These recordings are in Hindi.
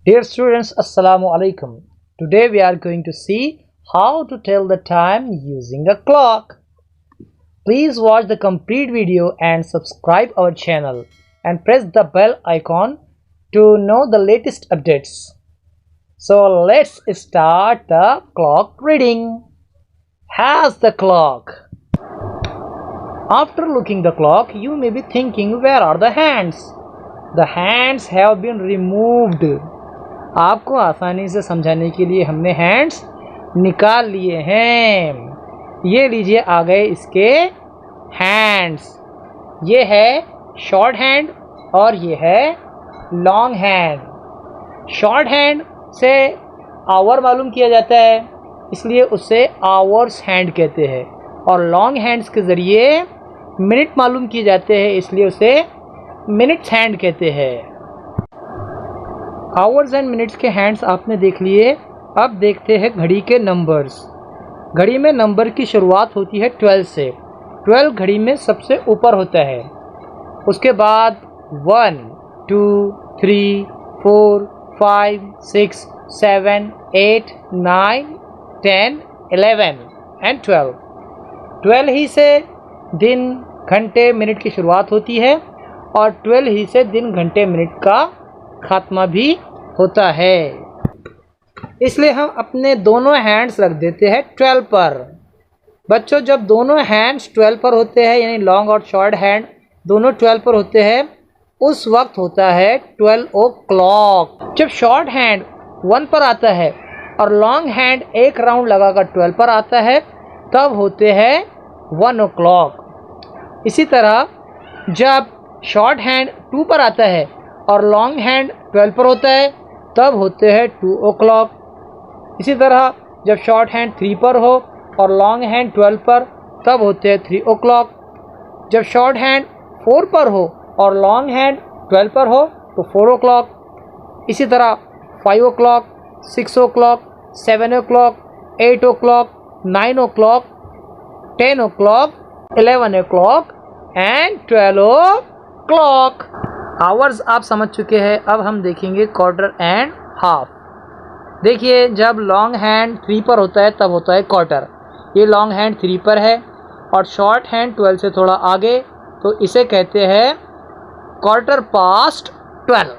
Dear students, Assalamu alaikum. Today we are going to see how to tell the time using a clock. Please watch the complete video and subscribe our channel and press the bell icon to know the latest updates. So let's start the clock reading. Has the clock. After looking the clock, you may be thinking, where are the hands? The hands have been removed. आपको आसानी से समझाने के लिए हमने हैंड्स निकाल लिए हैं। ये लीजिए आ गए इसके हैंड्स। ये है शॉर्ट हैंड और ये है लॉन्ग हैंड। शॉर्ट हैंड से आवर मालूम किया जाता है, इसलिए उसे आवर्स हैंड कहते हैं, और लॉन्ग हैंड्स के ज़रिए मिनट मालूम किए जाते हैं, इसलिए उसे मिनट्स हैंड कहते हैं। आवर्स एंड मिनट्स के हैंड्स आपने देख लिए। अब देखते हैं घड़ी के नंबर्स। घड़ी में नंबर की शुरुआत होती है 12 से। 12 घड़ी में सबसे ऊपर होता है। उसके बाद 1, 2, 3, 4, 5, 6, 7, 8, 9, 10, 11 एंड 12। 12 ही से दिन घंटे मिनट की शुरुआत होती है और 12 ही से दिन घंटे मिनट का खात्मा भी होता है। इसलिए हम अपने दोनों हैंड्स रख देते हैं 12 पर। बच्चों, जब दोनों हैंड्स 12 पर होते हैं, यानी लॉन्ग और शॉर्ट हैंड दोनों 12 पर होते हैं, उस वक्त होता है 12 o'clock। जब शॉर्ट हैंड 1 पर आता है और लॉन्ग हैंड एक राउंड लगाकर 12 पर आता है, तब होते हैं 1 o'clock। इसी तरह जब शॉर्ट हैंड 2 पर आता है और लॉन्ग हैंड 12 पर होता है, तब होते हैं 2 o'clock। इसी तरह जब शॉर्ट हैंड 3 पर हो और लॉन्ग हैंड 12 पर, तब होते हैं 3 o'clock। जब शॉर्ट हैंड 4 पर हो और लॉन्ग हैंड 12 पर हो, तो 4 o'clock। इसी तरह 5 o'clock, 6 o'clock, 7 o'clock, 8 o'clock, 9 o'clock, 10 o'clock, 11 o'clock and 12 o'clock। Hours आप समझ चुके हैं। अब हम देखेंगे क्वार्टर एंड हाफ। देखिए, जब लॉन्ग हैंड 3 पर होता है तब होता है क्वार्टर। ये लॉन्ग हैंड 3 पर है और शॉर्ट हैंड 12 से थोड़ा आगे, तो इसे कहते हैं क्वार्टर पास्ट 12।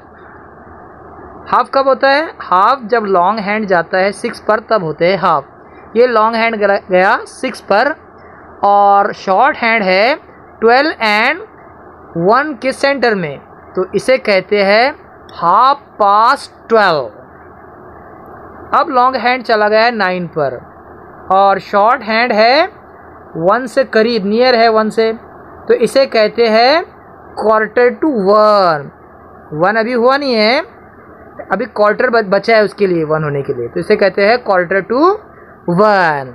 हाफ कब होता है? हाफ जब लॉन्ग हैंड जाता है 6 पर, तब होते हैं हाफ। ये लॉन्ग हैंड गया 6 पर और शॉर्ट हैंड है 12 एंड 1 के सेंटर में, तो इसे कहते हैं हाफ पास्ट 12। अब लॉन्ग हैंड चला गया है 9 पर और शॉर्ट हैंड है 1 से करीब, नियर है 1 से, तो इसे कहते हैं क्वार्टर टू 1। 1 अभी हुआ नहीं है, अभी क्वार्टर बचा है उसके लिए 1 होने के लिए, तो इसे कहते हैं क्वार्टर टू 1।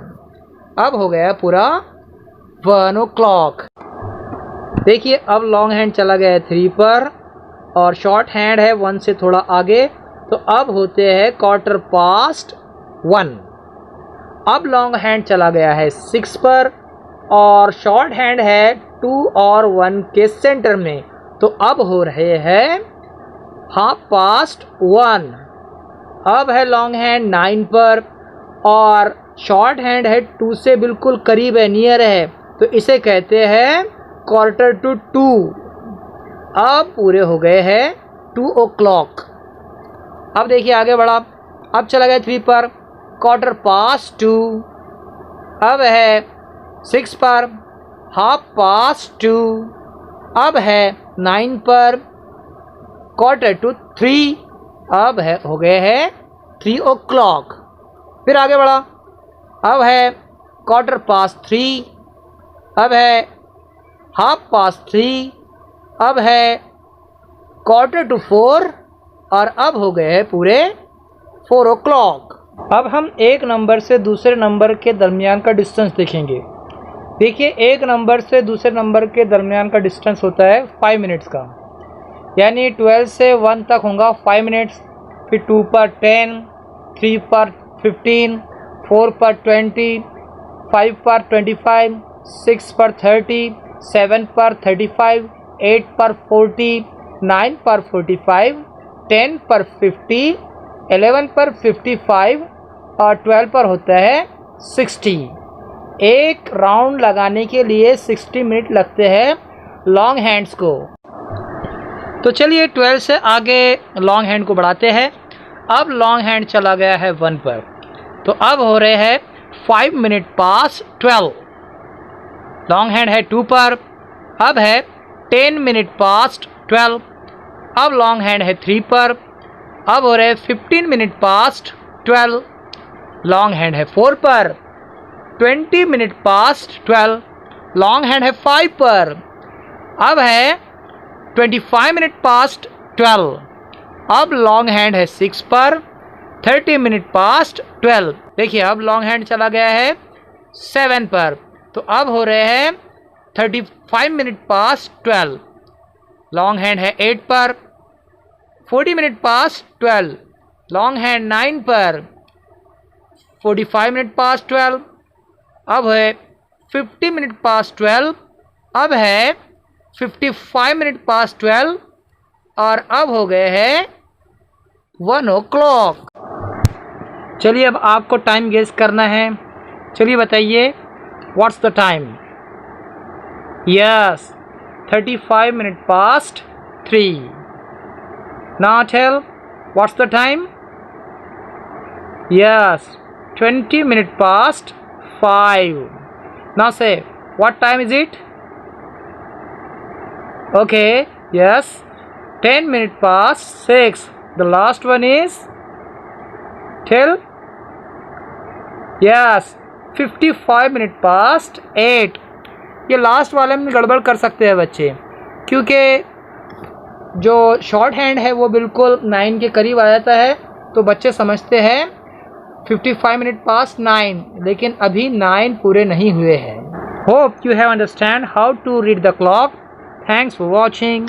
अब हो गया पूरा 1 o'clock। देखिए, अब लॉन्ग हैंड चला गया है 3 पर और शॉर्ट हैंड है 1 से थोड़ा आगे, तो अब होते हैं क्वार्टर पास्ट 1। अब लॉन्ग हैंड चला गया है 6 पर और शॉर्ट हैंड है 2 और 1 के सेंटर में, तो अब हो रहे हैं हाफ पास्ट 1। अब है लॉन्ग हैंड 9 पर और शॉर्ट हैंड है 2 से बिल्कुल करीब है, नियर है, तो इसे कहते हैं क्वार्टर टू 2। अब पूरे हो गए हैं 2 o'clock। अब देखिए आगे बढ़ा। अब चला गया 3 पर, क्वार्टर पास्ट 2। अब है 6 पर, हाफ पास्ट 2। अब है 9 पर, क्वार्टर टू 3। अब है हो गए हैं 3 o'clock। फिर आगे बढ़ा। अब है क्वार्टर पास्ट 3। अब है हाफ पास्ट 3। अब है क्वार्टर टू 4 और अब हो गए हैं पूरे 4 o'clock। अब हम एक नंबर से दूसरे नंबर के दरमियान का डिस्टेंस देखेंगे। देखिए, एक नंबर से दूसरे नंबर के दरमियान का डिस्टेंस होता है 5 मिनट्स का, यानी 12 से 1 तक होगा 5 मिनट्स। फिर 2 पर 10, 3 पर 15, 4 पर 20, 5 पर 25, 6 पर 30, 7 पर 35, 8 पर 40, 9 पर 45, 10 पर 50, 11 पर 55 और 12 पर होता है 60। एक राउंड लगाने के लिए 60 मिनट लगते हैं लॉन्ग हैंड्स को। तो चलिए 12 से आगे लॉन्ग हैंड को बढ़ाते हैं। अब लॉन्ग हैंड चला गया है 1 पर, तो अब हो रहे हैं 5 मिनट पास 12। लॉन्ग हैंड है 2 पर, अब है 10 मिनट पास्ट 12। अब लॉन्ग हैंड है 3 पर, अब हो रहे हैं 15 मिनट पास्ट 12। लॉन्ग हैंड है 4 पर, 20 मिनट पास्ट 12। लॉन्ग हैंड है 5 पर, अब है 25 मिनट पास्ट 12। अब लॉन्ग हैंड है 6 पर, 30 मिनट पास्ट 12। देखिए अब लॉन्ग हैंड चला गया है 7 पर, तो अब हो रहे हैं 35 मिनट पास्ट 12। लॉन्ग हैंड है 8 पर, 40 मिनट पास्ट 12। लॉन्ग हैंड 9 पर, 45 मिनट पास्ट 12। अब है 50 मिनट पास्ट 12। अब है 55 मिनट पास्ट 12 और अब हो गए हैं 1 o'clock। चलिए अब आपको टाइम गेस करना है। चलिए बताइए, what's the time? Yes, 35 minute past 3। Now tell, what's the time? Yes, 20 minute past 5। Now say, what time is it? Okay, yes, 10 minutes past 6. The last one is till, yes, 55 minutes past 8. ये लास्ट वाले में गड़बड़ कर सकते हैं बच्चे, क्योंकि जो शॉर्ट हैंड है वो बिल्कुल 9 के करीब आ जाता है, तो बच्चे समझते हैं 55 मिनट पास्ट 9, लेकिन अभी 9 पूरे नहीं हुए हैं। Hope you have understand how to read the clock. Thanks for watching.